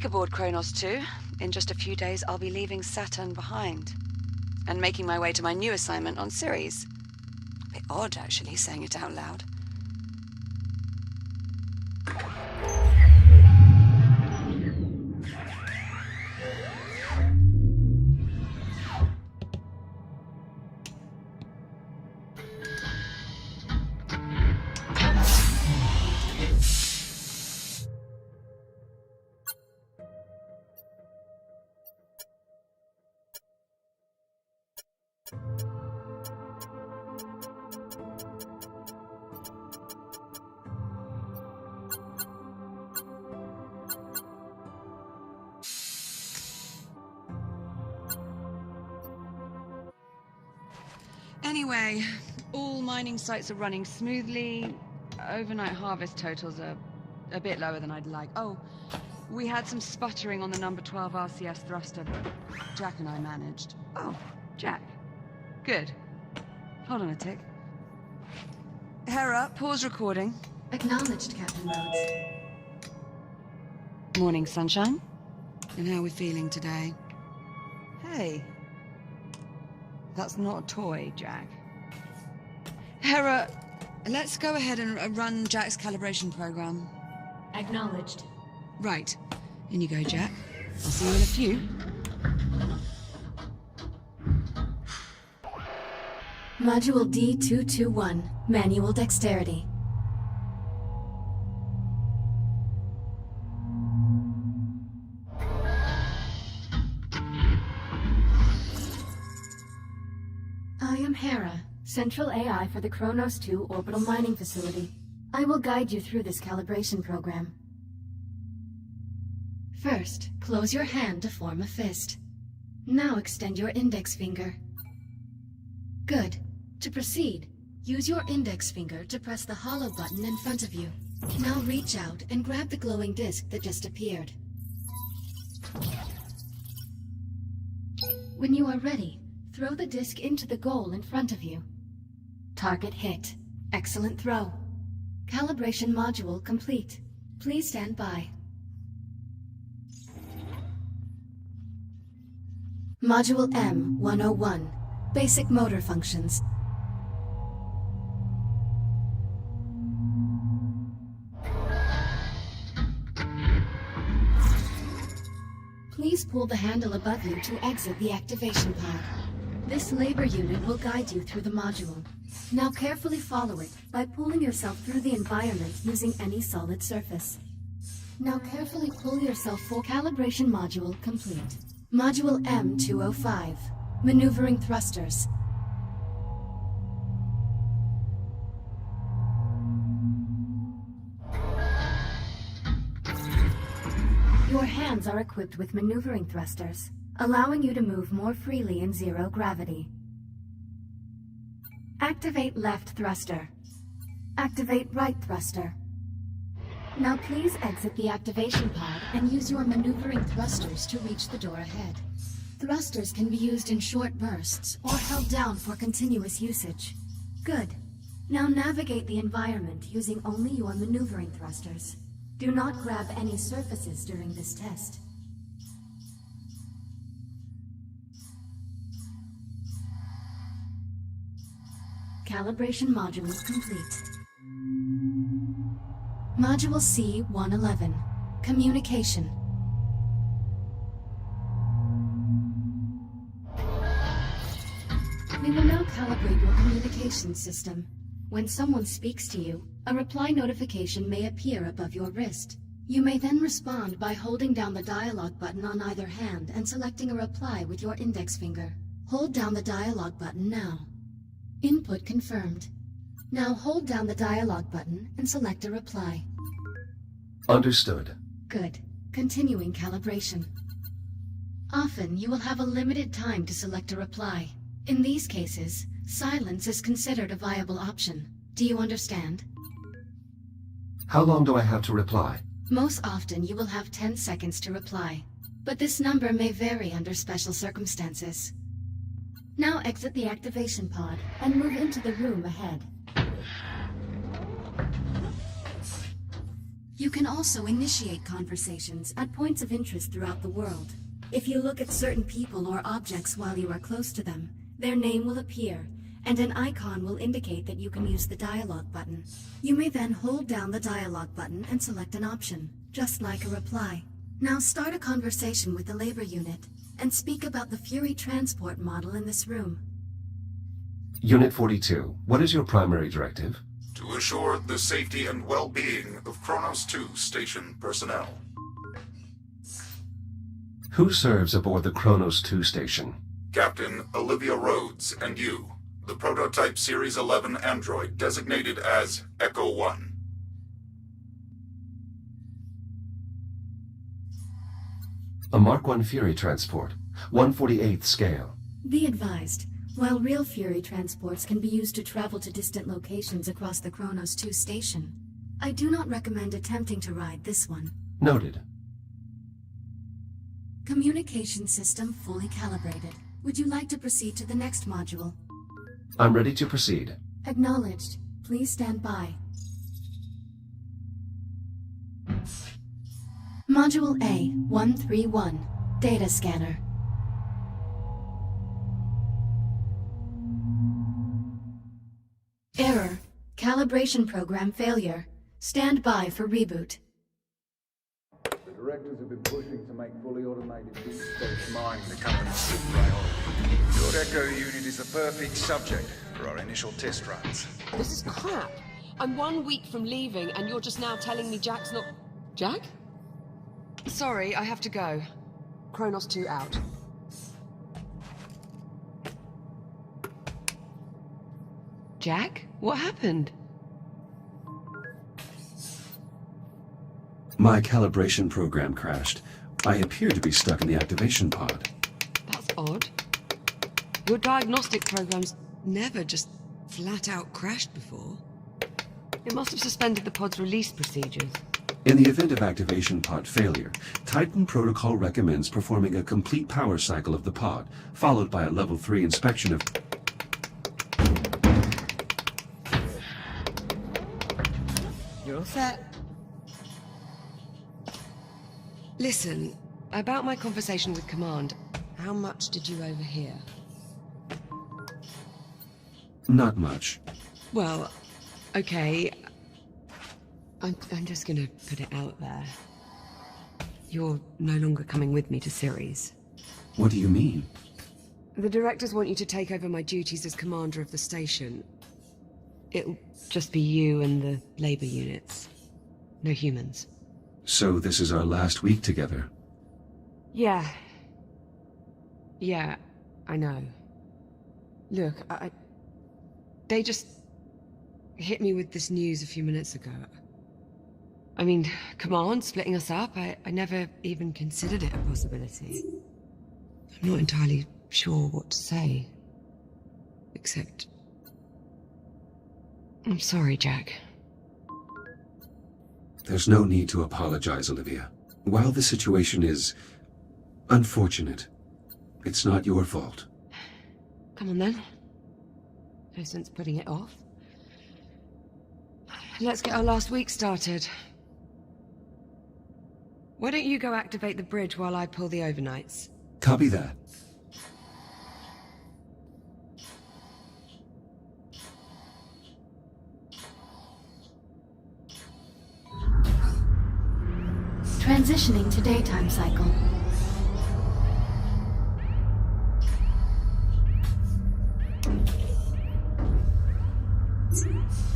Aboard Kronos 2. In just a few days, I'll be leaving Saturn behind and making my way to my new assignment on Ceres. A bit odd, actually, saying it out loud. Anyway, all mining sites are running smoothly. Overnight harvest totals are a bit lower than I'd like. Oh, we had some sputtering on the number 12 RCS thruster, but Jack and I managed. Oh, Jack. Good. Hold on a tick. Hera, pause recording. Acknowledged, Captain Rhodes. Morning, sunshine. And how are we feeling today? Hey. That's not a toy, Jack. Hera, let's go ahead and run Jack's calibration program. Acknowledged. Right. In you go, Jack. I'll see you in a few. Module D221, Manual Dexterity. I am Hera, Central AI for the Kronos 2 Orbital Mining Facility. I will guide you through this calibration program. First, close your hand to form a fist. Now extend your index finger. Good. To proceed, use your index finger to press the hollow button in front of you. Now reach out and grab the glowing disc that just appeared. When you are ready, throw the disc into the goal in front of you. Target hit. Excellent throw. Calibration module complete. Please stand by. Module M101. Basic motor functions. Please pull the handle above you to exit the activation pod. This labor unit will guide you through the module. Now carefully follow it by pulling yourself through the environment using any solid surface. Now carefully pull yourself full. Calibration module complete. Module M205. Maneuvering thrusters. Your hands are equipped with maneuvering thrusters, allowing you to move more freely in zero gravity. Activate left thruster. Activate right thruster. Now please exit the activation pod and use your maneuvering thrusters to reach the door ahead. Thrusters can be used in short bursts or held down for continuous usage. Good. Now navigate the environment using only your maneuvering thrusters. Do not grab any surfaces during this test. Calibration module complete. Module C-111. Communication. We will now calibrate your communication system. When someone speaks to you, a reply notification may appear above your wrist. You may then respond by holding down the dialog button on either hand and selecting a reply with your index finger. Hold down the dialog button now. Input confirmed. Now hold down the dialog button and select a reply. Understood. Good. Continuing calibration. Often you will have a limited time to select a reply. In these cases, silence is considered a viable option. Do you understand? How long do I have to reply? Most often you will have 10 seconds to reply, but this number may vary under special circumstances. Now exit the activation pod and move into the room ahead. You can also initiate conversations at points of interest throughout the world. If you look at certain people or objects while you are close to them, their name will appear, and an icon will indicate that you can use the dialogue button. You may then hold down the dialogue button and select an option, just like a reply. Now start a conversation with the labor unit, and speak about the Fury transport model in this room. Unit 42, what is your primary directive? To assure the safety and well-being of Kronos 2 station personnel. Who serves aboard the Kronos 2 station? Captain Olivia Rhodes and you, the prototype Series 11 android designated as Echo 1. A Mark 1 Fury transport, 1/48th scale. Be advised, while real Fury transports can be used to travel to distant locations across the Kronos 2 station, I do not recommend attempting to ride this one. Noted. Communication system fully calibrated. Would you like to proceed to the next module? I'm ready to proceed. Acknowledged. Please stand by. Module A-131. Data Scanner. Error. Calibration program failure. Stand by for reboot. The directors have been pushing to make fully automated deep space mining the company's top priority. Your Echo unit is the perfect subject for our initial test runs. This is crap. I'm 1 week from leaving, and you're just now telling me Jack's not... Jack? Sorry, I have to go. Kronos 2 out. Jack? What happened? My calibration program crashed. I appear to be stuck in the activation pod. That's odd. Your diagnostic program's never just flat out crashed before. It must have suspended the pod's release procedures. In the event of activation pod failure, Titan Protocol recommends performing a complete power cycle of the pod, followed by a level 3 inspection of... You're all set. Listen, about my conversation with Command, how much did you overhear? Not much. Well, okay. I'm just gonna put it out there. You're no longer coming with me to Ceres. What do you mean? The directors want you to take over my duties as commander of the station. It'll just be you and the labor units. No humans. So this is our last week together. Yeah. Yeah, I know. Look, they just hit me with this news a few minutes ago. I mean, Command splitting us up, I never even considered it a possibility. I'm not entirely sure what to say. Except... I'm sorry, Jack. There's no need to apologize, Olivia. While the situation is unfortunate, it's not your fault. Come on then. No sense putting it off. Let's get our last week started. Why don't you go activate the bridge while I pull the overnights? Copy that. Transitioning to daytime cycle.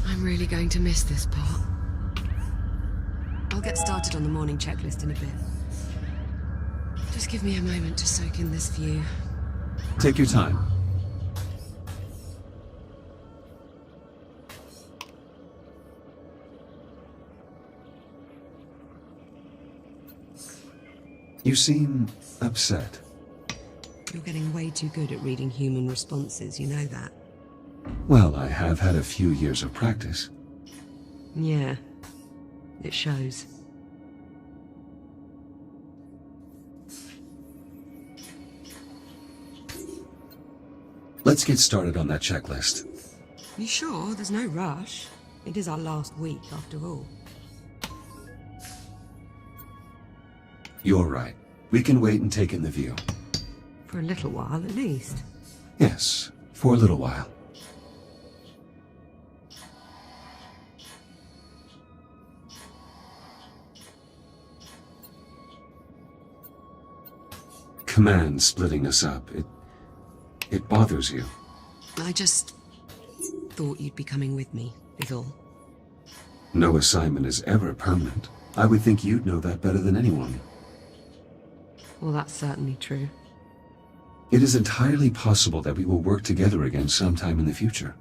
I'm really going to miss this part. I'll get started on the morning checklist in a bit. Just give me a moment to soak in this view. Take your time. You seem upset. You're getting way too good at reading human responses, you know that? Well, I have had a few years of practice. Yeah. It shows. Let's get started on that checklist. You sure? There's no rush. It is our last week, after all. You're right. We can wait and take in the view. For a little while, at least. Yes, for a little while. Command splitting us up. It bothers you. I just thought you'd be coming with me, is all. No assignment is ever permanent. I would think you'd know that better than anyone. Well, that's certainly true. It is entirely possible that we will work together again sometime in the future.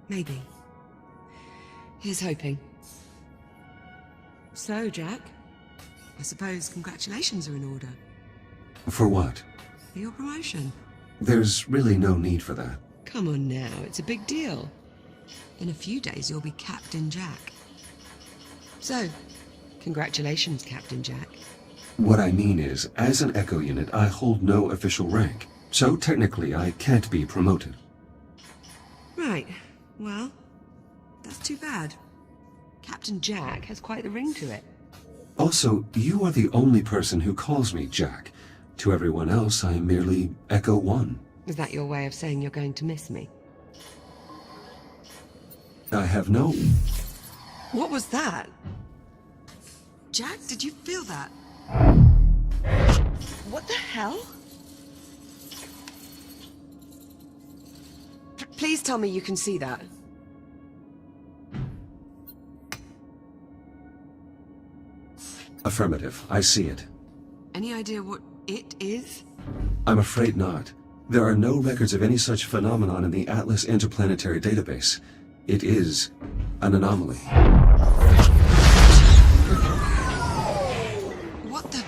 Maybe. Here's hoping. So, Jack, I suppose congratulations are in order. For what? For your promotion. There's really no need for that. Come on now, it's a big deal. In a few days, you'll be Captain Jack. So, congratulations, Captain Jack. What I mean is, as an Echo unit, I hold no official rank. So technically, I can't be promoted. Right. Well, that's too bad. Captain Jack has quite the ring to it. Also, you are the only person who calls me Jack. To everyone else, I am merely Echo 1. Is that your way of saying you're going to miss me? I have no... What was that? Jack, did you feel that? What the hell? Please tell me you can see that. Affirmative. I see it. Any idea what it is? I'm afraid not. There are no records of any such phenomenon in the Atlas Interplanetary Database. It is an anomaly. What the...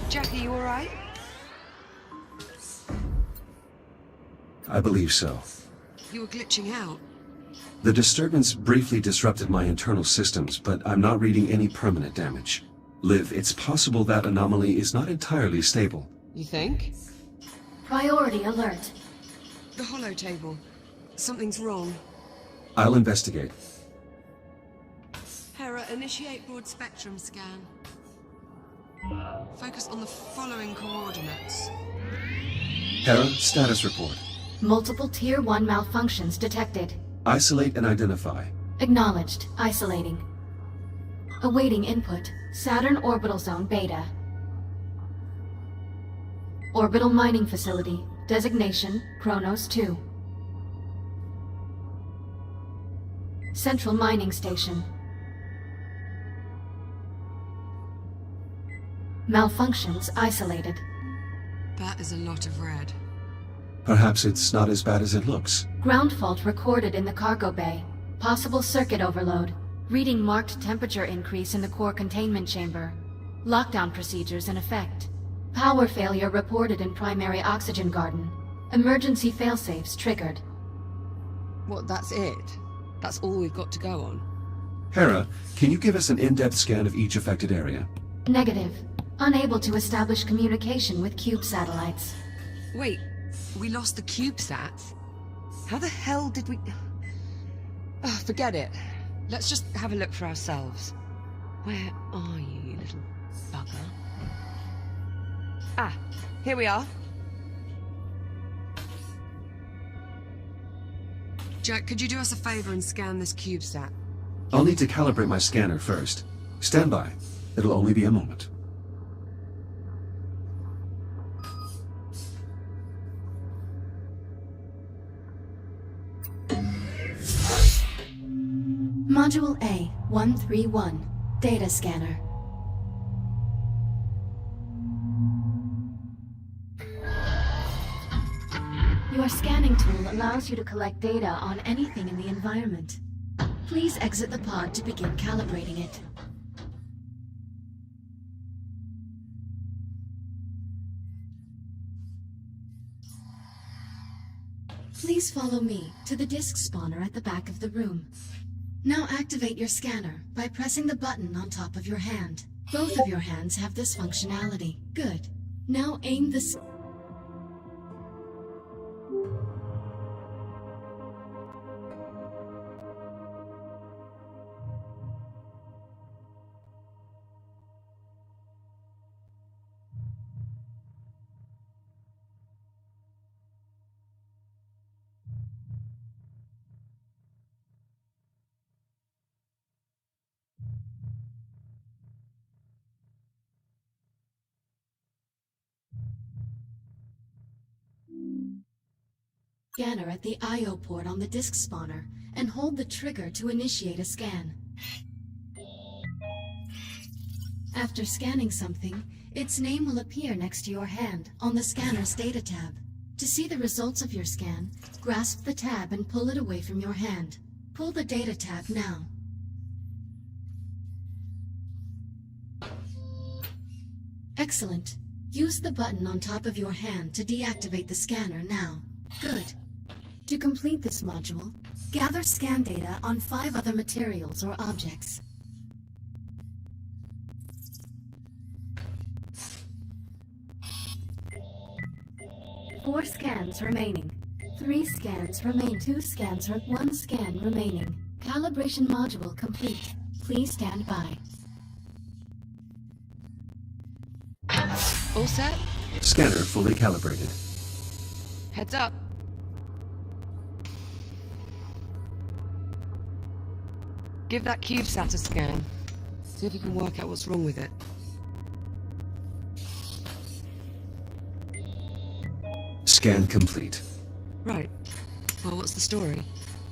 Jack, are you alright? I believe so. You were glitching out. The disturbance briefly disrupted my internal systems, but I'm not reading any permanent damage. Liv, it's possible that anomaly is not entirely stable. You think? Priority alert. The holo table. Something's wrong. I'll investigate. Hera, initiate broad spectrum scan. Focus on the following coordinates. Hera, status report. Multiple Tier 1 malfunctions detected. Isolate and identify. Acknowledged. Isolating. Awaiting input. Saturn Orbital Zone Beta. Orbital Mining Facility. Designation, Kronos 2. Central Mining Station. Malfunctions isolated. That is a lot of red. Perhaps it's not as bad as it looks. Ground fault recorded in the cargo bay. Possible circuit overload. Reading marked temperature increase in the core containment chamber. Lockdown procedures in effect. Power failure reported in primary oxygen garden. Emergency failsafes triggered. What, that's it? That's all we've got to go on? Hera, can you give us an in-depth scan of each affected area? Negative. Unable to establish communication with cube satellites. Wait, we lost the CubeSats? How the hell did we... Oh, forget it. Let's just have a look for ourselves. Where are you, you little bugger? Ah, here we are. Jack, could you do us a favor and scan this CubeSat? I'll need to calibrate my scanner first. Stand by. It'll only be a moment. Module A-131. Data scanner. Your scanning tool allows you to collect data on anything in the environment. Please exit the pod to begin calibrating it. Please follow me to the disk spawner at the back of the room. Now activate your scanner by pressing the button on top of your hand. Both of your hands have this functionality. Good. Now aim the... Scanner at the I/O port on the disk spawner and hold the trigger to initiate a scan. After scanning something, its name will appear next to your hand on the scanner's data tab. To see the results of your scan, grasp the tab and pull it away from your hand. Pull the data tab now. Excellent. Use the button on top of your hand to deactivate the scanner now. Good. To complete this module, gather scan data on 5 other materials or objects. Four scans remaining. 3 scans remain. 2 scans or 1 scan remaining. Calibration module complete. Please stand by. All set? Scanner fully calibrated. Heads up. Give that CubeSat a scan. See if you can work out what's wrong with it. Scan complete. Right. Well, what's the story?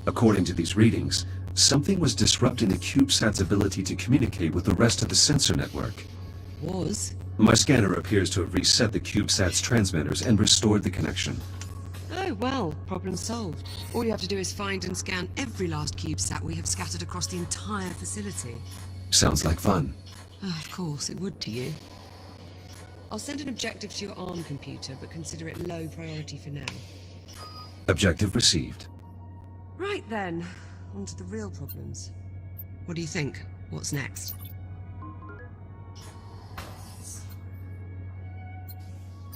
According to these readings, something was disrupting the CubeSat's ability to communicate with the rest of the sensor network. Was? My scanner appears to have reset the CubeSat's transmitters and restored the connection. Oh, well, problem solved. All you have to do is find and scan every last CubeSat we have scattered across the entire facility. Sounds like fun. Oh, of course, it would to you. I'll send an objective to your ARM computer, but consider it low priority for now. Objective received. Right then, on to the real problems. What do you think? What's next?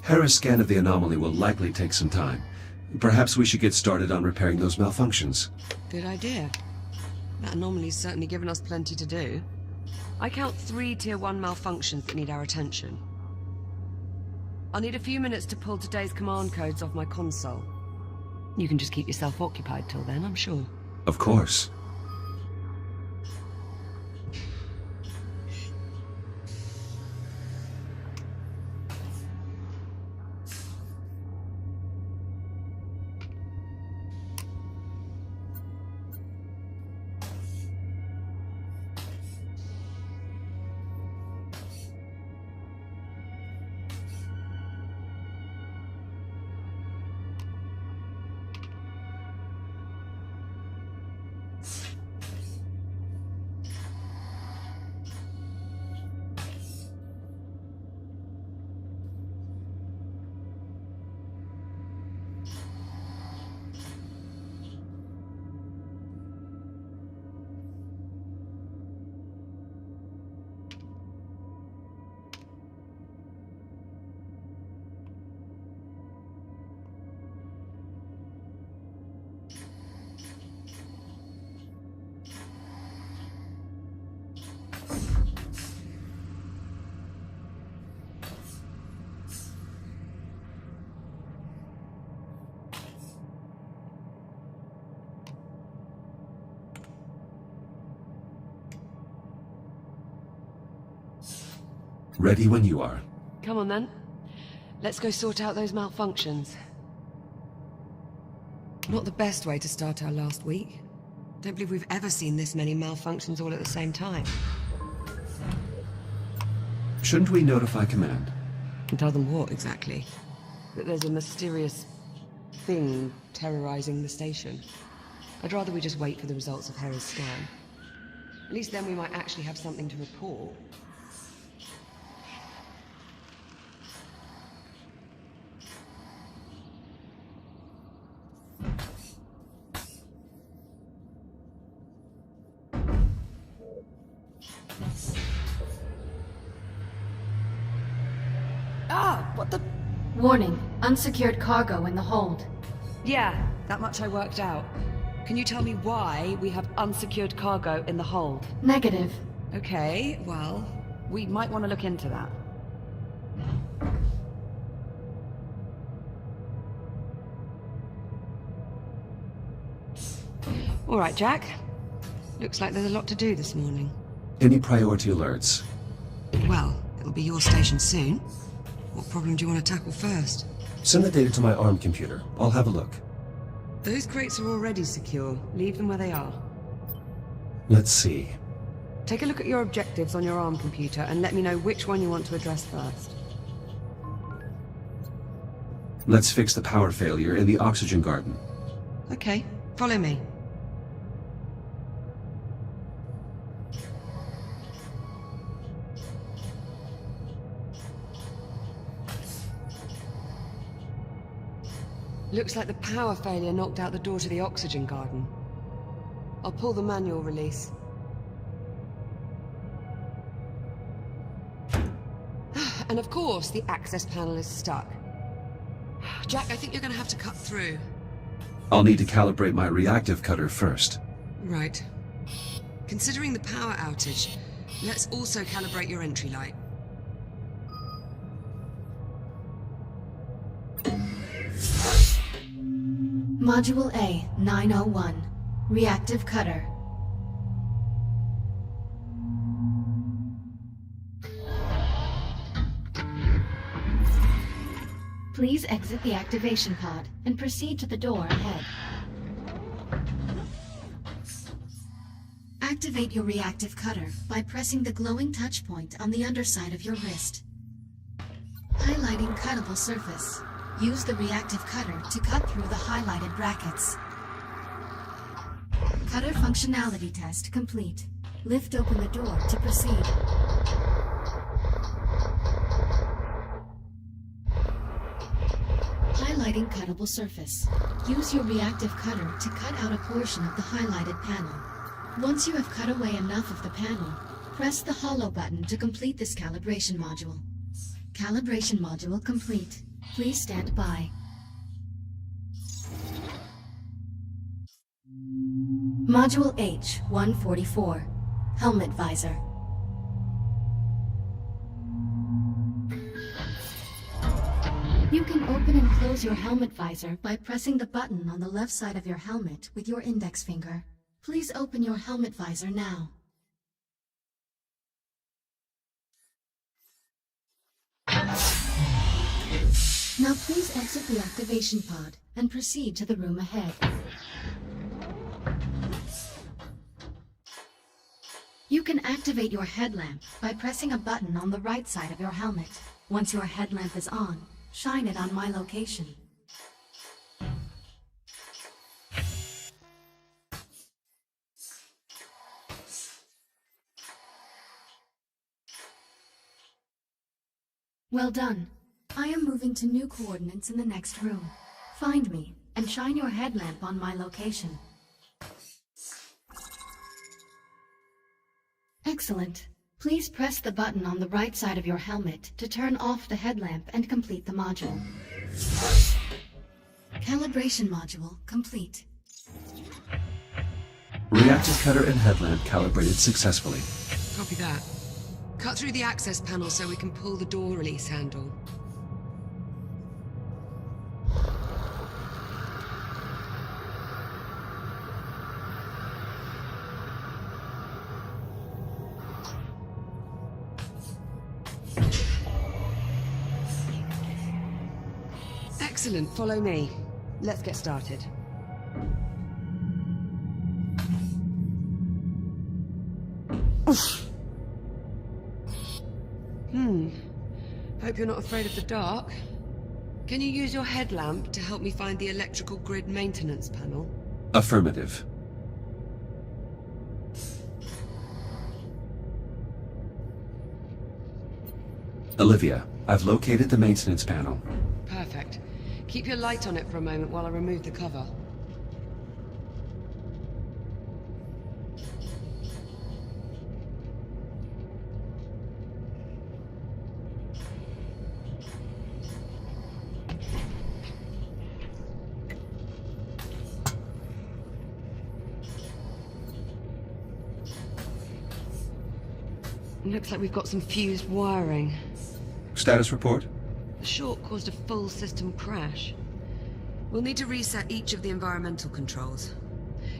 Hera's scan of the anomaly will likely take some time. Perhaps we should get started on repairing those malfunctions. Good idea. That anomaly's certainly given us plenty to do. I count 3 Tier 1 malfunctions that need our attention. I'll need a few minutes to pull today's command codes off my console. You can just keep yourself occupied till then, I'm sure. Of course. Ready when you are. Come on then. Let's go sort out those malfunctions. Not the best way to start our last week. Don't believe we've ever seen this many malfunctions all at the same time. Shouldn't we notify command? And tell them what, exactly? That there's a mysterious thing terrorizing the station. I'd rather we just wait for the results of Hera's scan. At least then we might actually have something to report. Ah, what the... Warning, unsecured cargo in the hold. Yeah, that much I worked out. Can you tell me why we have unsecured cargo in the hold? Negative. Okay, well, we might want to look into that. All right, Jack. Looks like there's a lot to do this morning. Any priority alerts? Well, it'll be your station soon. What problem do you want to tackle first? Send the data to my ARM computer. I'll have a look. Those crates are already secure. Leave them where they are. Let's see. Take a look at your objectives on your ARM computer and let me know which one you want to address first. Let's fix the power failure in the oxygen garden. Okay, follow me. Looks like the power failure knocked out the door to the oxygen garden. I'll pull the manual release. And of course, the access panel is stuck. Jack, I think you're gonna have to cut through. I'll need to calibrate my reactive cutter first. Right. Considering the power outage, let's also calibrate your entry light. Module A, 901. Reactive cutter. Please exit the activation pod and proceed to the door ahead. Activate your reactive cutter by pressing the glowing touch point on the underside of your wrist. Highlighting cuttable surface. Use the reactive cutter to cut through the highlighted brackets. Cutter functionality test complete. Lift open the door to proceed. Highlighting cuttable surface. Use your reactive cutter to cut out a portion of the highlighted panel. Once you have cut away enough of the panel, press the hollow button to complete this calibration module. Calibration module complete. Please stand by. Module H-144. Helmet visor. You can open and close your helmet visor by pressing the button on the left side of your helmet with your index finger. Please open your helmet visor now. Now please exit the activation pod and proceed to the room ahead. You can activate your headlamp by pressing a button on the right side of your helmet. Once your headlamp is on, shine it on my location. Well done. I am moving to new coordinates in the next room. Find me and shine your headlamp on my location. Excellent. Please press the button on the right side of your helmet to turn off the headlamp and complete the module. Calibration module complete. Reactive cutter and headlamp calibrated successfully. Copy that. Cut through the access panel so we can pull the door release handle. Excellent, follow me. Let's get started. Hope you're not afraid of the dark. Can you use your headlamp to help me find the electrical grid maintenance panel? Affirmative. Olivia, I've located the maintenance panel. Perfect. Keep your light on it for a moment while I remove the cover. Looks like we've got some fused wiring. Status report? The short caused a full system crash. We'll need to reset each of the environmental controls.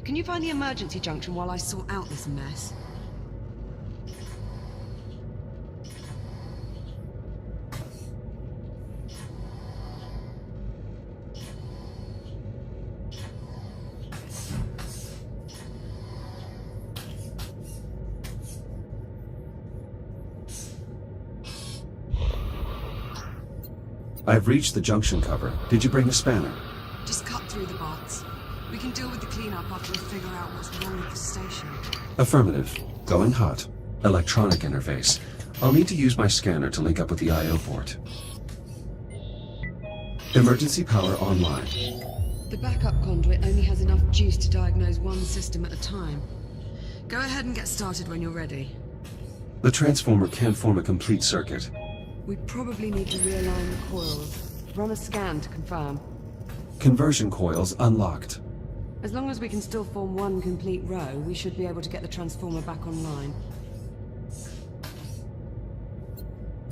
Can you find the emergency junction while I sort out this mess? I've reached the junction cover. Did you bring a spanner? Just cut through the bots. We can deal with the cleanup after we figure out what's wrong with the station. Affirmative. Going hot. Electronic interface. I'll need to use my scanner to link up with the I/O port. Emergency power online. The backup conduit only has enough juice to diagnose one system at a time. Go ahead and get started when you're ready. The transformer can't form a complete circuit. We probably need to realign the coils. Run a scan to confirm. Conversion coils unlocked. As long as we can still form one complete row, we should be able to get the transformer back online.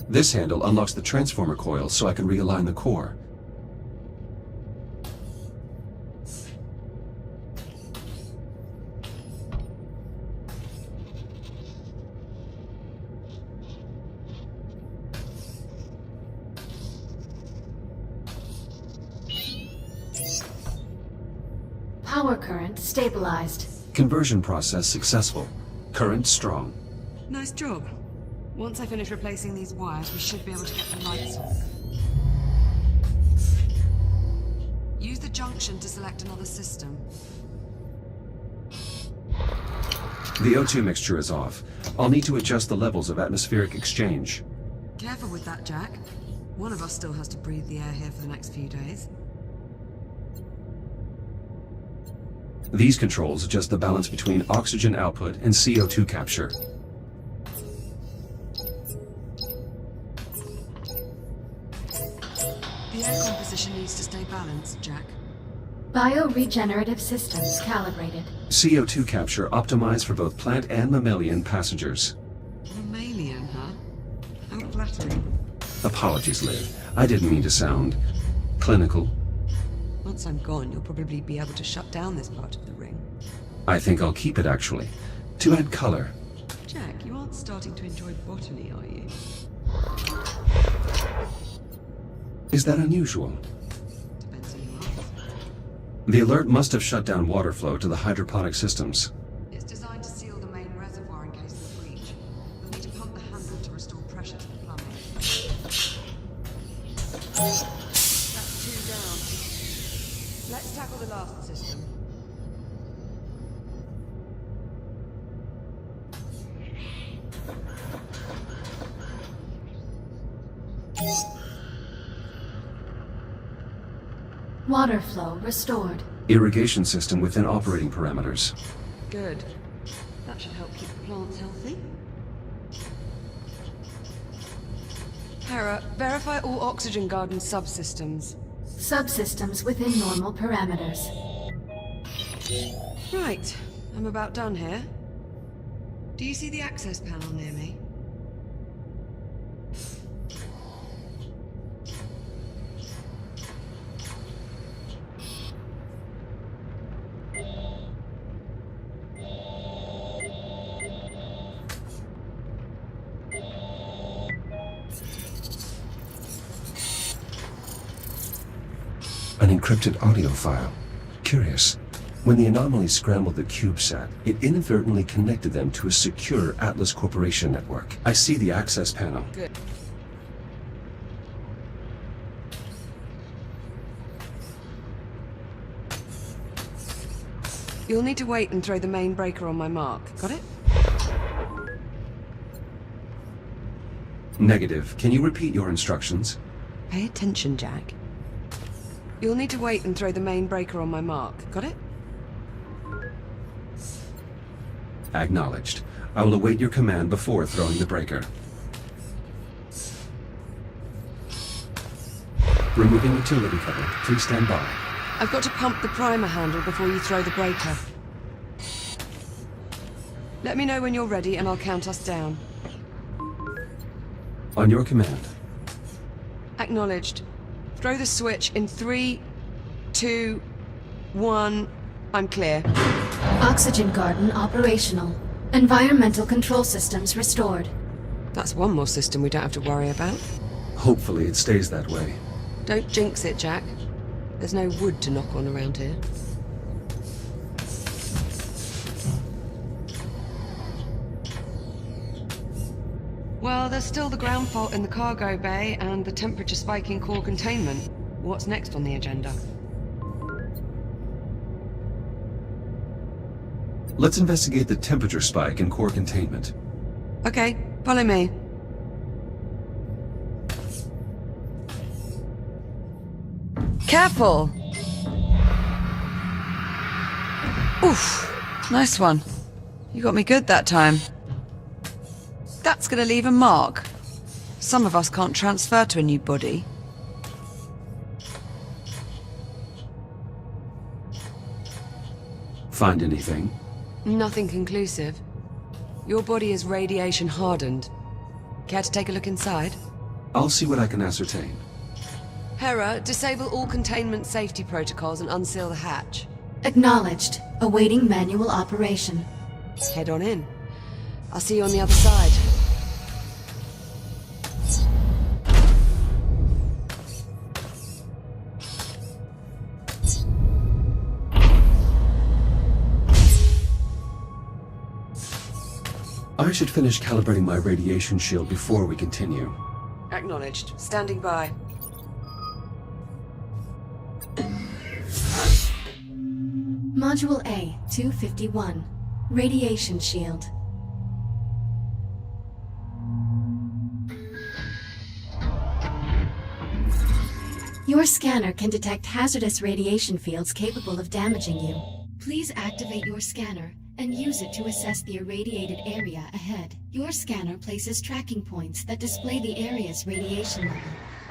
This handle unlocks the transformer coil so I can realign the core. Power current stabilized. Conversion process successful. Current strong. Nice job. Once I finish replacing these wires, we should be able to get the lights on. Use the junction to select another system. The O2 mixture is off. I'll need to adjust the levels of atmospheric exchange. Careful with that, Jack. One of us still has to breathe the air here for the next few days. These controls adjust the balance between oxygen output and CO2 capture. The air composition needs to stay balanced, Jack. Bioregenerative systems calibrated. CO2 capture optimized for both plant and mammalian passengers. Mammalian, huh? How flattering. Apologies, Liv. I didn't mean to sound clinical. Once I'm gone, you'll probably be able to shut down this part of the ring. I think I'll keep it, actually. To add color. Jack, you aren't starting to enjoy botany, are you? Is that unusual? Depends who you ask. The alert must have shut down water flow to the hydroponic systems. It's designed to seal the main reservoir in case of a breach. We'll need to pump the handle to restore pressure to the plumbing. That's 2 down. Let's tackle the last system. Water flow restored. Irrigation system within operating parameters. Good. That should help keep the plants healthy. Hera, verify all oxygen garden subsystems. Subsystems within normal parameters. Right. I'm about done here. Do you see the access panel near me? An encrypted audio file. Curious. When the anomaly scrambled the CubeSat, it inadvertently connected them to a secure Atlas Corporation network. I see the access panel. Good. You'll need to wait and throw the main breaker on my mark. Got it? Negative. Can you repeat your instructions? Pay attention, Jack. You'll need to wait and throw the main breaker on my mark. Got it? Acknowledged. I will await your command before throwing the breaker. Removing utility cover. Please stand by. I've got to pump the primer handle before you throw the breaker. Let me know when you're ready and I'll count us down. On your command. Acknowledged. Throw the switch in 3, 2, 1. I'm clear. Oxygen garden operational. Environmental control systems restored. That's one more system we don't have to worry about. Hopefully it stays that way. Don't jinx it, Jack. There's no wood to knock on around here. Well, there's still the ground fault in the cargo bay and the temperature spike in core containment. What's next on the agenda? Let's investigate the temperature spike in core containment. Okay, follow me. Careful! Oof, nice one. You got me good that time. That's gonna leave a mark. Some of us can't transfer to a new body. Find anything? Nothing conclusive. Your body is radiation hardened. Care to take a look inside? I'll see what I can ascertain. Hera, disable all containment safety protocols and unseal the hatch. Acknowledged. Awaiting manual operation. Head on in. I'll see you on the other side. I should finish calibrating my radiation shield before we continue. Acknowledged. Standing by. Module A, 251. Radiation shield. Your scanner can detect hazardous radiation fields capable of damaging you. Please activate your scanner and use it to assess the irradiated area ahead. Your scanner places tracking points that display the area's radiation level.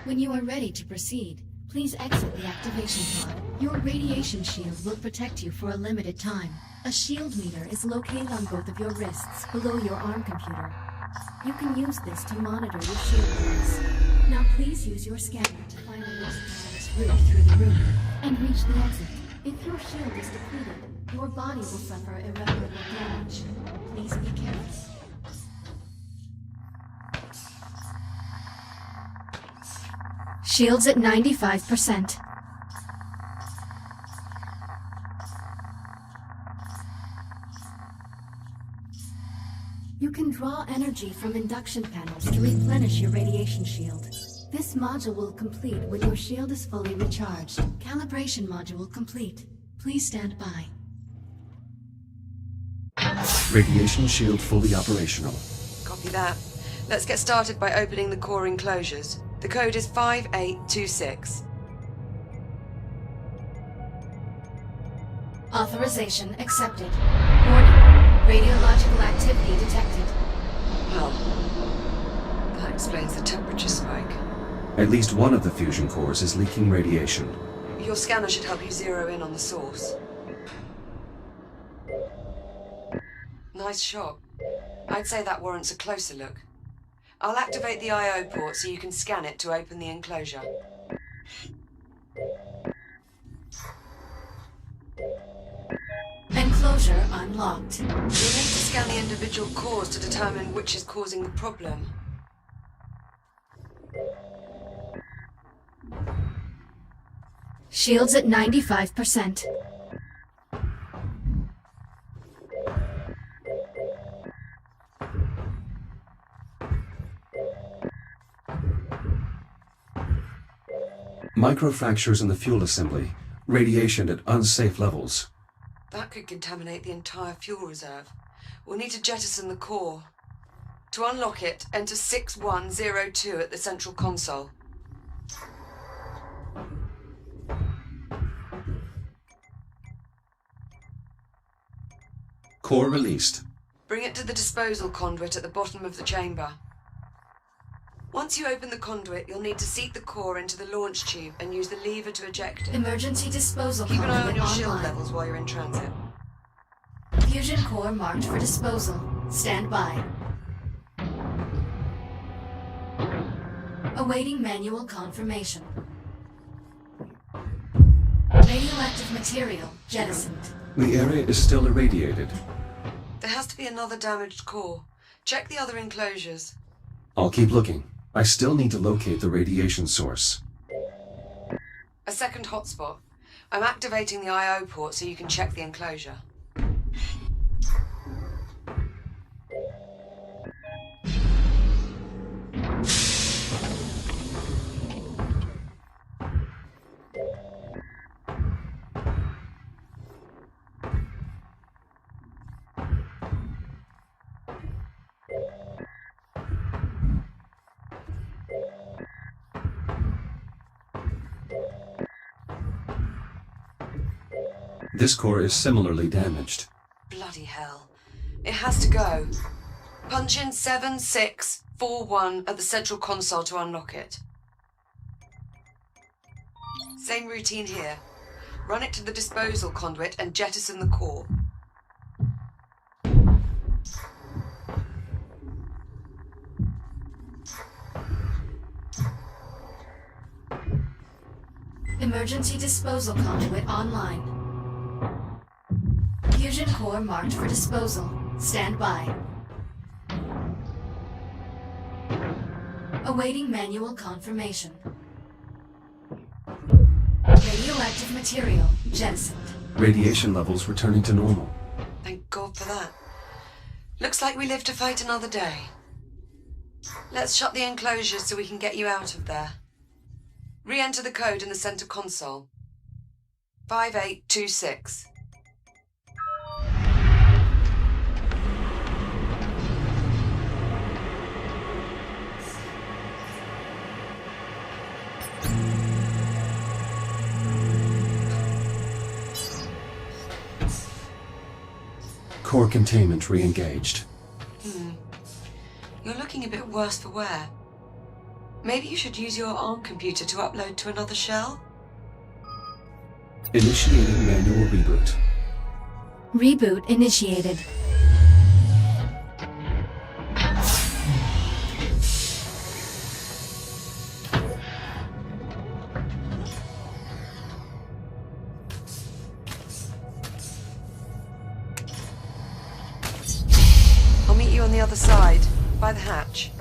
When you are ready to proceed, please exit the activation pod. Your radiation shield will protect you for a limited time. A shield meter is located on both of your wrists below your arm computer. You can use this to monitor your shield levels. Now please use your scanner to find the most dangerous route through the room and reach the exit. If your shield is depleted, your body will suffer irreparable damage. Please be careful. Shields at 95%. You can draw energy from induction panels to replenish your radiation shield. This module will complete when your shield is fully recharged. Calibration module complete. Please stand by. Radiation shield fully operational. Copy that. Let's get started by opening the core enclosures. The code is 5826. Authorization accepted. Warning. Radiological activity detected. Well, that explains the temperature spike. At least one of the fusion cores is leaking radiation. Your scanner should help you zero in on the source. Nice shot. I'd say that warrants a closer look. I'll activate the I/O port so you can scan it to open the enclosure. Enclosure unlocked. You'll need to scan the individual cores to determine which is causing the problem. Shields at 95%. Microfractures in the fuel assembly. Radiation at unsafe levels. That could contaminate the entire fuel reserve. We'll need to jettison the core. To unlock it, enter 6102 at the central console. Core released. Bring it to the disposal conduit at the bottom of the chamber. Once you open the conduit, you'll need to seat the core into the launch tube and use the lever to eject it. Emergency disposal Keep an eye on conduit your shield online. levels while you're in transit. Fusion core marked for disposal. Stand by. Awaiting manual confirmation. Radioactive material jettisoned. The area is still irradiated. There has to be another damaged core. Check the other enclosures. I'll keep looking. I still need to locate the radiation source. A second hotspot. I'm activating the I/O port so you can check the enclosure. This core is similarly damaged. Bloody hell. It has to go. Punch in 7641 at the central console to unlock it. Same routine here. Run it to the disposal conduit and jettison the core. Emergency disposal conduit online. Fusion core marked for disposal. Stand by. Awaiting manual confirmation. Radioactive material jettisoned. Radiation levels returning to normal. Thank God for that. Looks like we live to fight another day. Let's shut the enclosures so we can get you out of there. Re-enter the code in the center console. 5826. Core containment re-engaged. You're looking a bit worse for wear. Maybe you should use your ARM computer to upload to another shell? Initiating manual reboot. Reboot initiated. I'll meet you on the other side, by the hatch.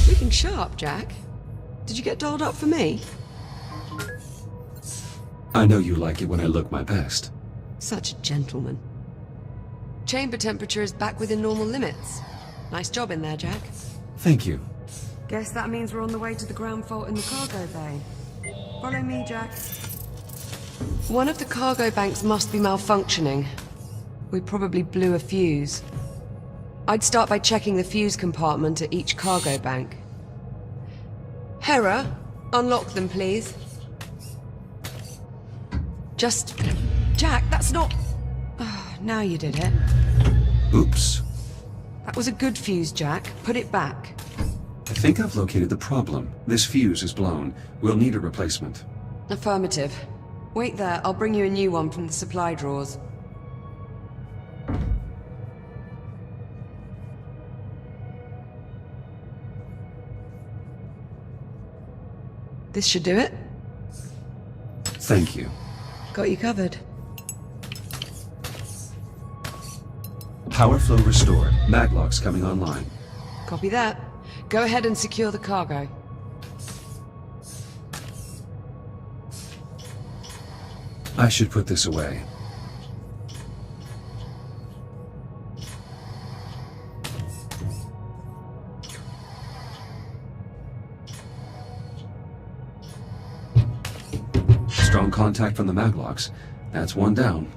Looking sharp, Jack. Did you get dolled up for me? I know you like it when I look my best. Such a gentleman. Chamber temperature is back within normal limits. Nice job in there, Jack. Thank you. Guess that means we're on the way to the ground fault in the cargo bay. Follow me, Jack. One of the cargo banks must be malfunctioning. We probably blew a fuse. I'd start by checking the fuse compartment at each cargo bank. Hera, unlock them, please. Just... Jack, that's not... Oh, now you did it. Oops. That was a good fuse, Jack. Put it back. I think I've located the problem. This fuse is blown. We'll need a replacement. Affirmative. Wait there, I'll bring you a new one from the supply drawers. This should do it. Thank you. Got you covered. Power flow restored. Maglocks coming online. Copy that. Go ahead and secure the cargo. I should put this away. Strong contact from the maglocks. That's one down.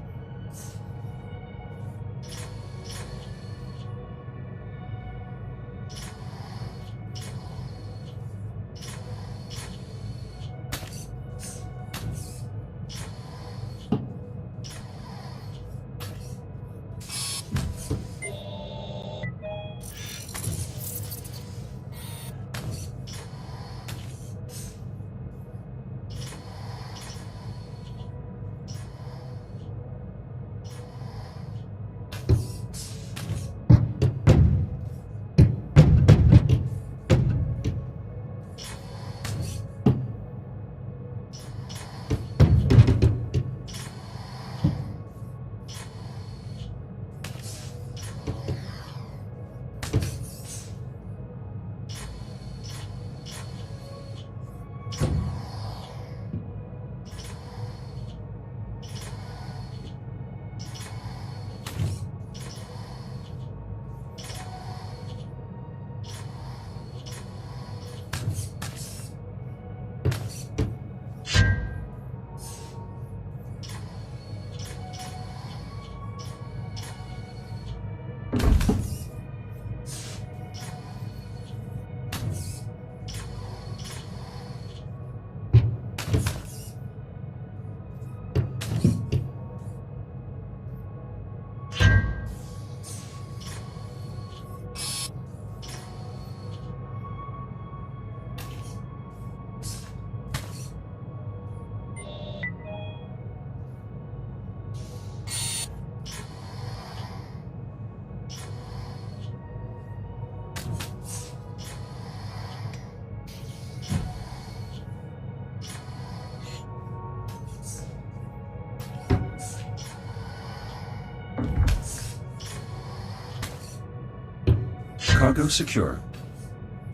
Cargo secure.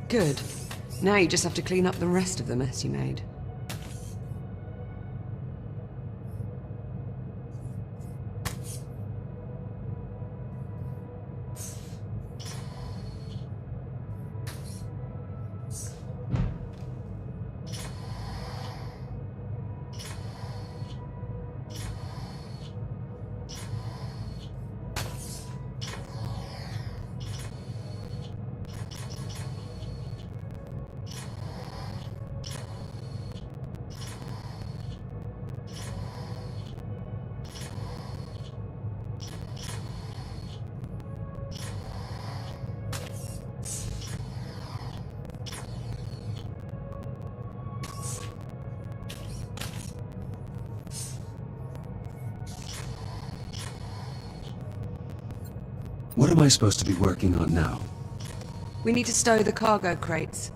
Good. Now you just have to clean up the rest of the mess you made. What am I supposed to be working on now? We need to stow the cargo crates.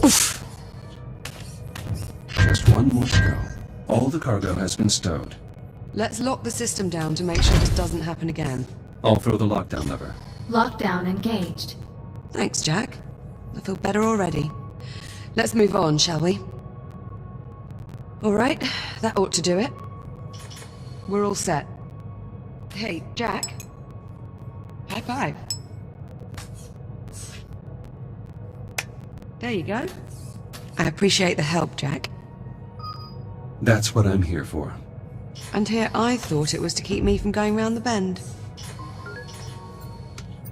Oof. Just one more to go. All the cargo has been stowed. Let's lock the system down to make sure this doesn't happen again. I'll throw the lockdown lever. Lockdown engaged. Thanks, Jack. I feel better already. Let's move on, shall we? All right, that ought to do it. We're all set. Hey, Jack. High five. There you go. I appreciate the help, Jack. That's what I'm here for. And here I thought it was to keep me from going round the bend.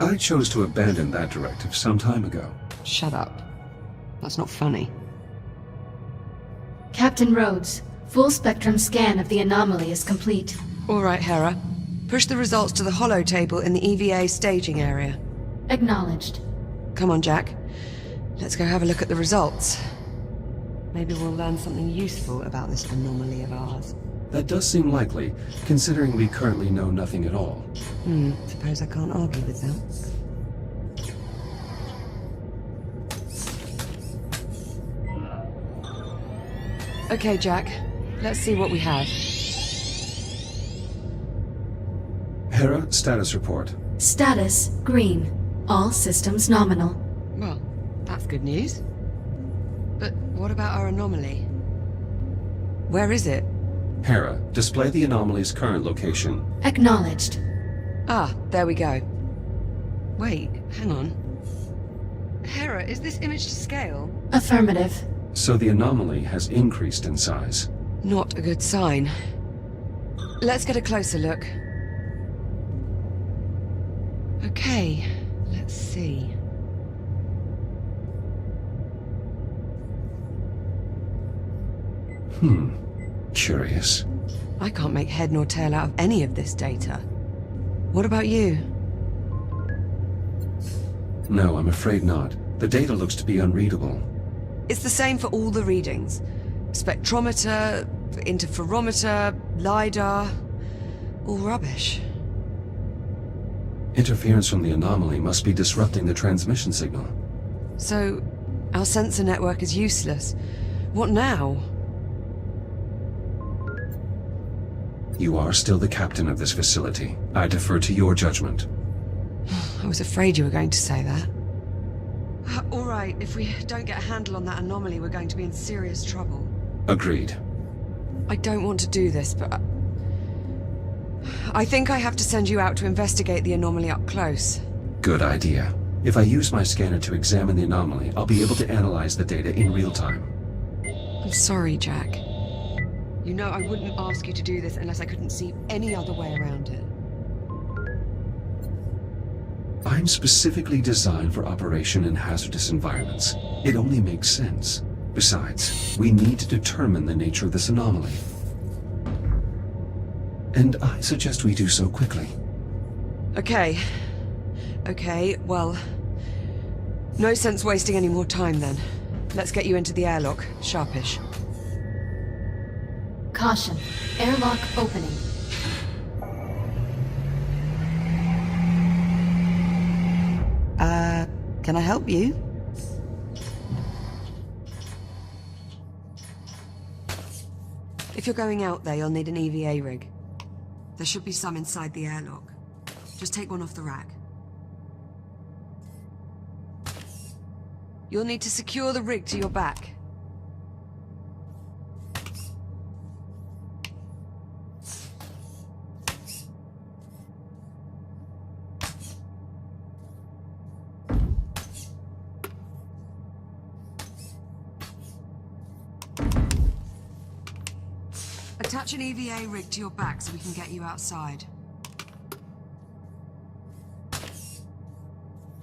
I chose to abandon that directive some time ago. Shut up. That's not funny. Captain Rhodes, full spectrum scan of the anomaly is complete. All right, Hera. Push the results to the holo table in the EVA staging area. Acknowledged. Come on, Jack. Let's go have a look at the results. Maybe we'll learn something useful about this anomaly of ours. That does seem likely, considering we currently know nothing at all. Suppose I can't argue with that. Okay, Jack. Let's see what we have. Hera, status report. Status green. All systems nominal. Well, that's good news. But what about our anomaly? Where is it? Hera, display the anomaly's current location. Acknowledged. Ah, there we go. Wait, hang on. Hera, is this image to scale? Affirmative. So the anomaly has increased in size. Not a good sign. Let's get a closer look. Okay, let's see. Curious. I can't make head nor tail out of any of this data. What about you? No, I'm afraid not. The data looks to be unreadable. It's the same for all the readings. Spectrometer, interferometer, LiDAR, all rubbish. Interference from the anomaly must be disrupting the transmission signal. So, our sensor network is useless. What now? You are still the captain of this facility. I defer to your judgment. I was afraid you were going to say that. All right, if we don't get a handle on that anomaly, we're going to be in serious trouble. Agreed. I don't want to do this, but I think I have to send you out to investigate the anomaly up close. Good idea. If I use my scanner to examine the anomaly, I'll be able to analyze the data in real time. I'm sorry, Jack. You know I wouldn't ask you to do this unless I couldn't see any other way around it. I'm specifically designed for operation in hazardous environments. It only makes sense. Besides, we need to determine the nature of this anomaly. And I suggest we do so quickly. Okay, well... no sense wasting any more time then. Let's get you into the airlock, sharpish. Caution. Airlock opening. Can I help you? If you're going out there, you'll need an EVA rig. There should be some inside the airlock. Just take one off the rack. You'll need to secure the rig to your back. Attach an EVA rig to your back so we can get you outside.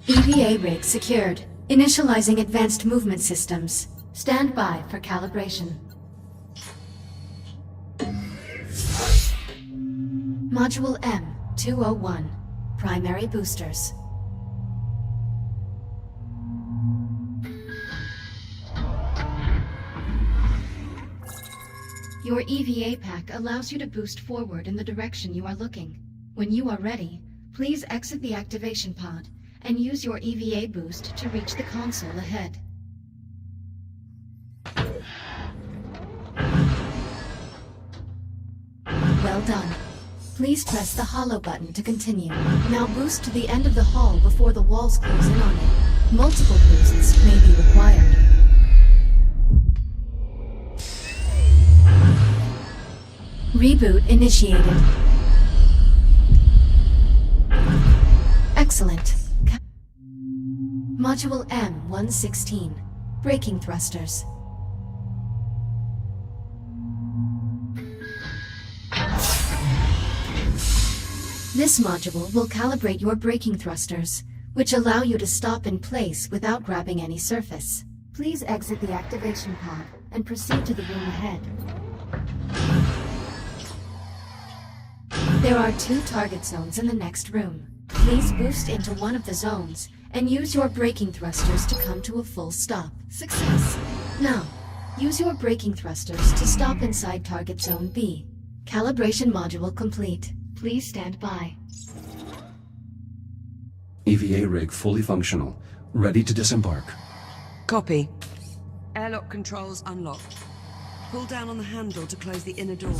EVA rig secured. Initializing advanced movement systems. Stand by for calibration. Module M201. Primary boosters. Your EVA pack allows you to boost forward in the direction you are looking. When you are ready, please exit the activation pod and use your EVA boost to reach the console ahead. Well done. Please press the hollow button to continue. Now boost to the end of the hall before the walls close in on you. Multiple boosts may be required. Reboot initiated. Excellent. Module M116. Braking thrusters. This module will calibrate your braking thrusters, which allow you to stop in place without grabbing any surface. Please exit the activation pod and proceed to the room ahead. There are 2 target zones in the next room. Please boost into one of the zones and use your braking thrusters to come to a full stop. Success! Now, use your braking thrusters to stop inside target zone B. Calibration module complete. Please stand by. EVA rig fully functional, ready to disembark. Copy. Airlock controls unlocked. Pull down on the handle to close the inner door.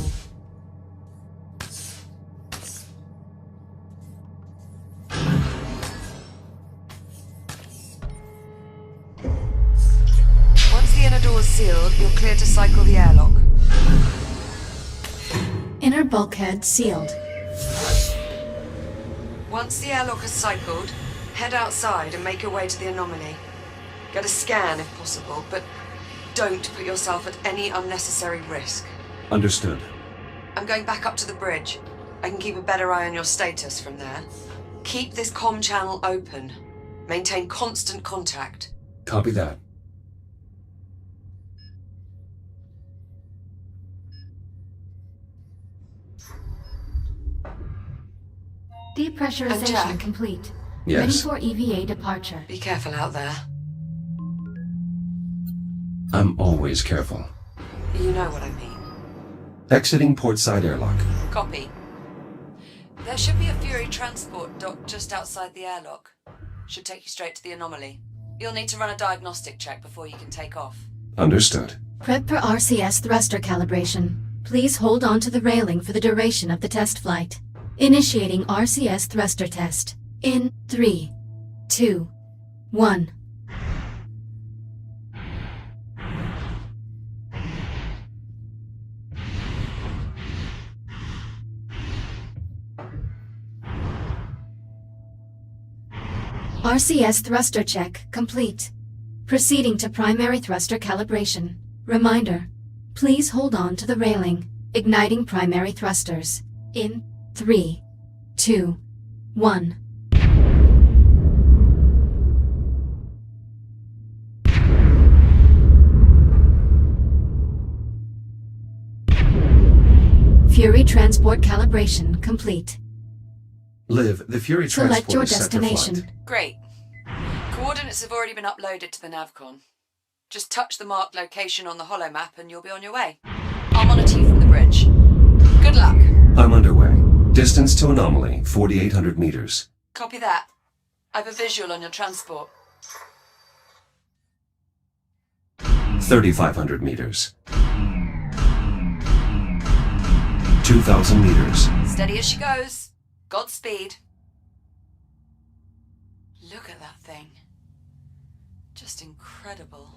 Once the inner door is sealed, you're clear to cycle the airlock. Inner bulkhead sealed. Once the airlock is cycled, head outside and make your way to the anomaly. Get a scan if possible, but don't put yourself at any unnecessary risk. Understood. I'm going back up to the bridge. I can keep a better eye on your status from there. Keep this comm channel open. Maintain constant contact. Copy that. Depressurization Jack? complete. Yes. Ready for EVA departure. Be careful out there. I'm always careful. You know what I mean. Exiting portside airlock. Copy. There should be a Fury transport dock just outside the airlock. Should take you straight to the anomaly. You'll need to run a diagnostic check before you can take off. Understood. Prep for RCS thruster calibration. Please hold on to the railing for the duration of the test flight. Initiating RCS thruster test. In 3, 2, 1. RCS thruster check complete. Proceeding to primary thruster calibration. Reminder, please hold on to the railing. Igniting primary thrusters. In 3, 2, 1. Fury transport calibration complete. Liv, the Fury Select transport your is set for destination. flight. Great. Coordinates have already been uploaded to the navcon. Just touch the marked location on the holomap and you'll be on your way. I'll monitor you from the bridge. Good luck. I'm underway. Distance to anomaly, 4,800 meters. Copy that. I've a visual on your transport. 3,500 meters. 2,000 meters. Steady as she goes. Godspeed. Look at that thing. Just incredible.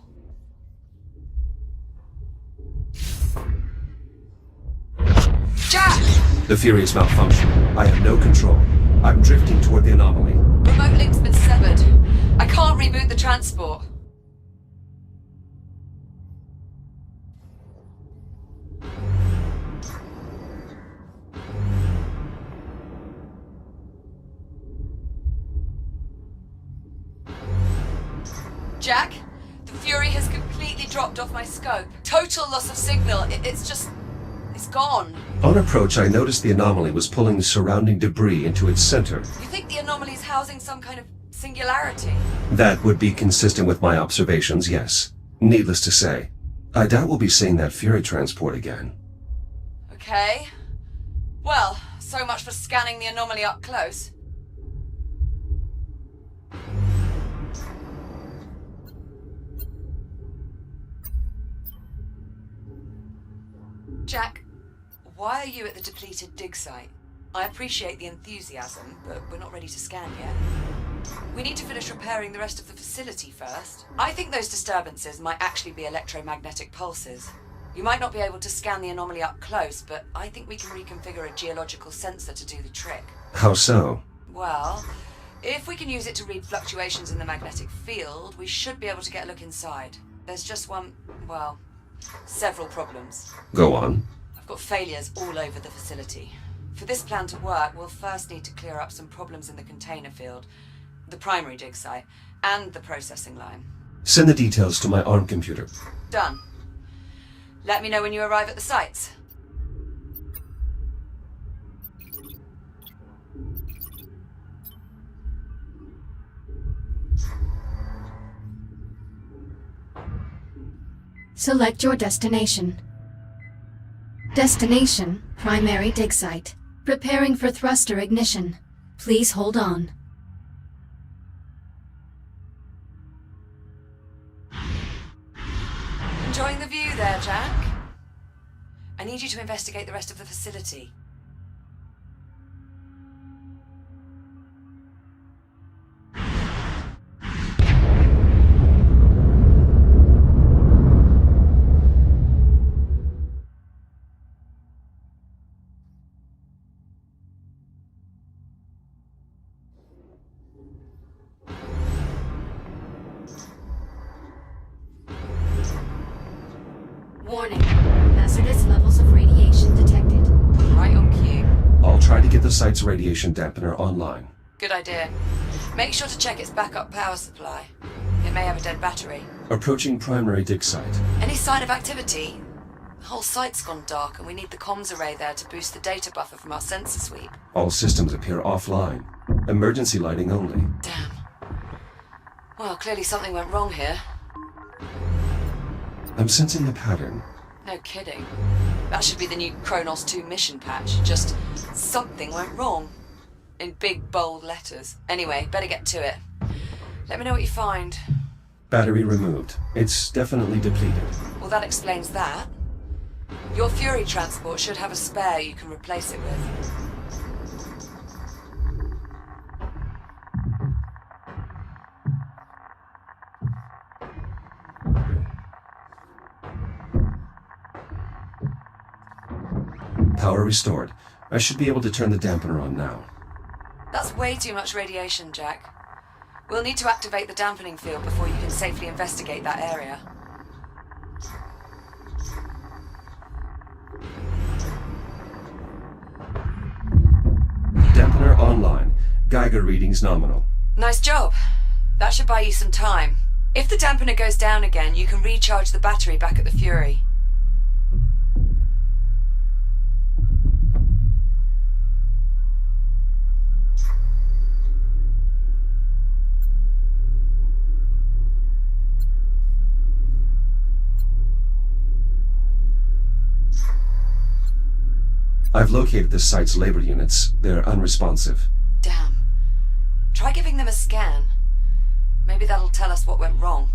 Jack! The Fury is malfunctioning. I have no control. I'm drifting toward the anomaly. Remote link's been severed. I can't reboot the transport. Jack, the Fury has completely dropped off my scope. Total loss of signal. It's gone. On approach, I noticed the anomaly was pulling the surrounding debris into its center. You think the anomaly's housing some kind of singularity? That would be consistent with my observations, yes. Needless to say, I doubt we'll be seeing that Fury transport again. Okay. Well, so much for scanning the anomaly up close. Jack, why are you at the depleted dig site? I appreciate the enthusiasm, but we're not ready to scan yet. We need to finish repairing the rest of the facility first. I think those disturbances might actually be electromagnetic pulses. You might not be able to scan the anomaly up close, but I think we can reconfigure a geological sensor to do the trick. How so? Well, if we can use it to read fluctuations in the magnetic field, we should be able to get a look inside. There's just several problems. Go on. I've got failures all over the facility. For this plan to work, we'll first need to clear up some problems in the container field, the primary dig site, and the processing line. Send the details to my ARM computer. Done. Let me know when you arrive at the sites. Select your destination. Destination, primary dig site. Preparing for thruster ignition. Please hold on. Enjoying the view there, Jack? I need you to investigate the rest of the facility. Warning. Hazardous levels of radiation detected. Right on cue. I'll try to get the site's radiation dampener online. Good idea. Make sure to check its backup power supply. It may have a dead battery. Approaching primary dig site. Any sign of activity? The whole site's gone dark and we need the comms array there to boost the data buffer from our sensor sweep. All systems appear offline. Emergency lighting only. Damn. Well, clearly something went wrong here. I'm sensing a pattern. No kidding. That should be the new Kronos 2 mission patch. Just something went wrong. In big, bold letters. Anyway, better get to it. Let me know what you find. Battery removed. It's definitely depleted. Well, that explains that. Your Fury transport should have a spare you can replace it with. Power restored. I should be able to turn the dampener on now. That's way too much radiation, Jack. We'll need to activate the dampening field before you can safely investigate that area. Dampener online. Geiger readings nominal. Nice job. That should buy you some time. If the dampener goes down again, you can recharge the battery back at the Fury. I've located the site's labor units. They're unresponsive. Damn. Try giving them a scan. Maybe that'll tell us what went wrong.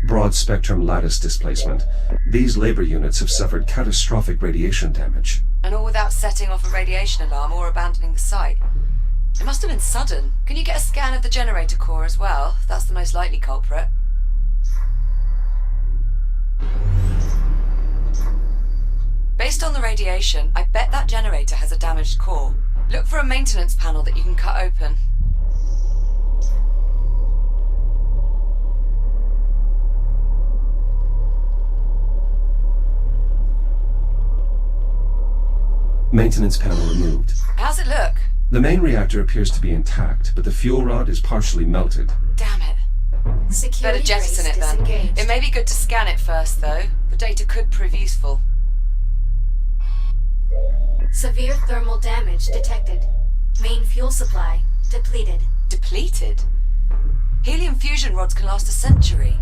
broad-spectrum lattice displacement. These labor units have suffered catastrophic radiation damage. And all without setting off a radiation alarm or abandoning the site. It must have been sudden. Can you get a scan of the generator core as well? That's the most likely culprit. Based on the radiation, I bet that generator has a damaged core. Look for a maintenance panel that you can cut open. Maintenance panel removed. How's it look? The main reactor appears to be intact, but the fuel rod is partially melted. Damn it. Security Better jettison brace it then. disengaged. It may be good to scan it first, though. The data could prove useful. Severe thermal damage detected. Main fuel supply depleted. Depleted? Helium fusion rods can last a century.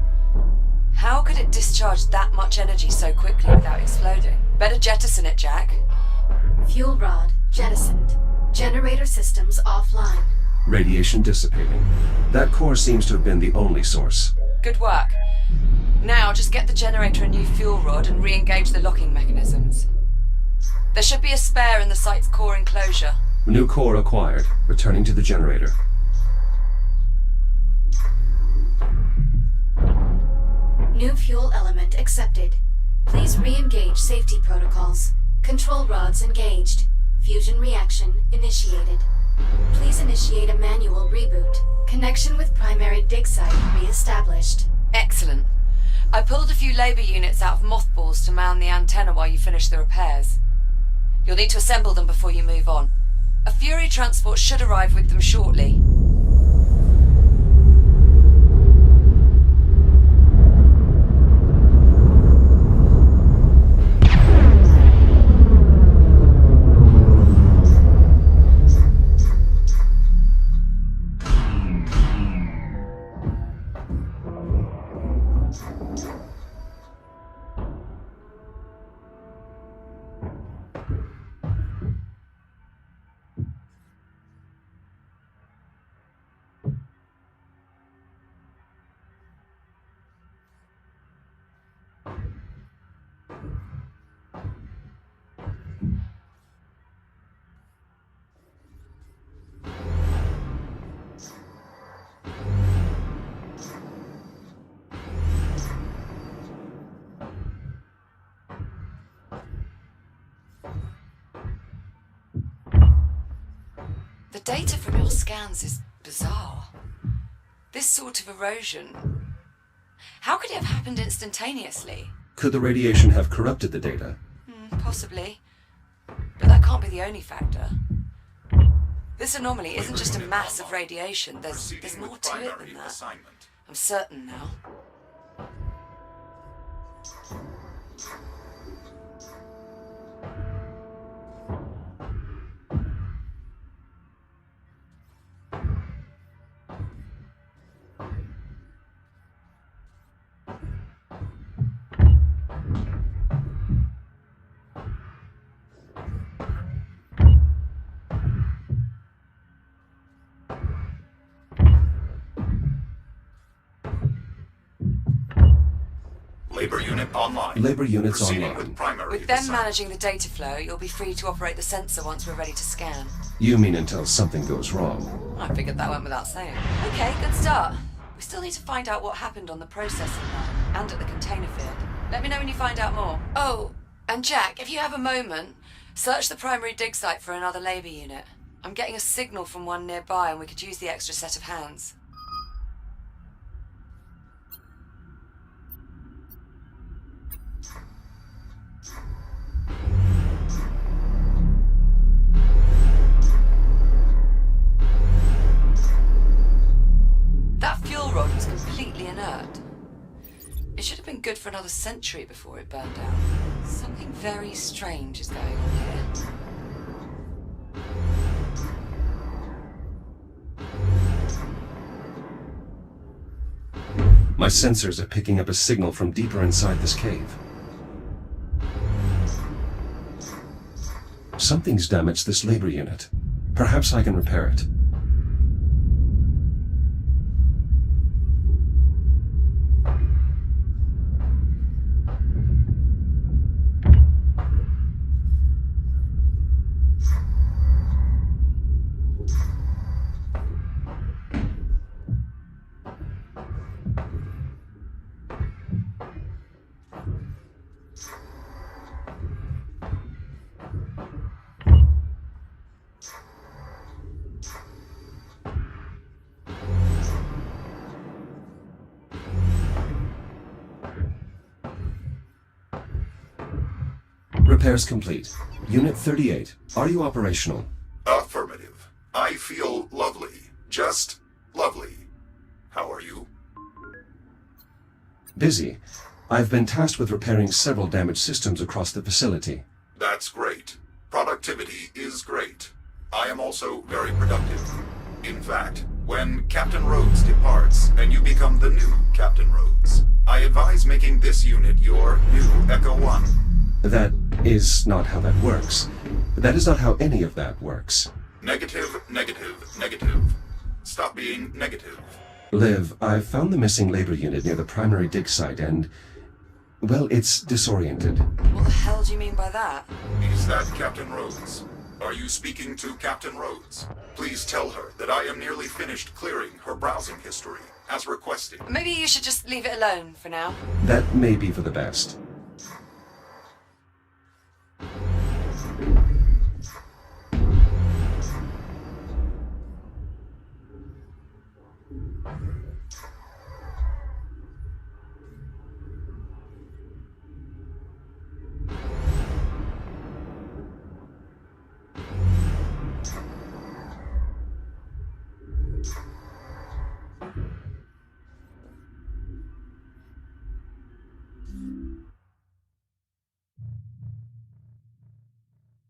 How could it discharge that much energy so quickly without exploding? Better jettison it, Jack. Fuel rod jettisoned. Generator systems offline. Radiation dissipating. That core seems to have been the only source. Good work. Now, just get the generator a new fuel rod and re-engage the locking mechanisms. There should be a spare in the site's core enclosure. New core acquired. Returning to the generator. New fuel element accepted. Please re-engage safety protocols. Control rods engaged. Fusion reaction initiated. Please initiate a manual reboot. Connection with primary dig site re-established. Excellent. I pulled a few labor units out of mothballs to mount the antenna while you finish the repairs. You'll need to assemble them before you move on. A Fury transport should arrive with them shortly. The data from your scans is bizarre. This sort of erosion... How could it have happened instantaneously? Could the radiation have corrupted the data? Possibly. But that can't be the only factor. This anomaly isn't just a mass of radiation. There's more to it than that. I'm certain now. Labor unit online. Labor units Proceeding online. with primary With them assignment. managing the data flow, you'll be free to operate the sensor once we're ready to scan. You mean until something goes wrong? I figured that went without saying. Okay, good start. We still need to find out what happened on the processing line and at the container field. Let me know when you find out more. Oh, and Jack, if you have a moment, search the primary dig site for another labor unit. I'm getting a signal from one nearby and we could use the extra set of hands. That fuel rod was completely inert. It should have been good for another century before it burned out. Something very strange is going on here. My sensors are picking up a signal from deeper inside this cave. Something's damaged this labor unit. Perhaps I can repair it. Repairs complete. Unit 38, are you operational? Affirmative. I feel lovely. Just lovely. How are you? Busy. I've been tasked with repairing several damaged systems across the facility. That's great. Productivity is great. I am also very productive. In fact, when Captain Rhodes departs and you become the new Captain Rhodes, I advise making this unit your new Echo 1. That is not how that works. That is not how any of that works. Negative, negative, negative. Stop being negative. Liv, I've found the missing labor unit near the primary dig site and... well, it's disoriented. What the hell do you mean by that? Is that Captain Rhodes? Are you speaking to Captain Rhodes? Please tell her that I am nearly finished clearing her browsing history, as requested. Maybe you should just leave it alone for now. That may be for the best.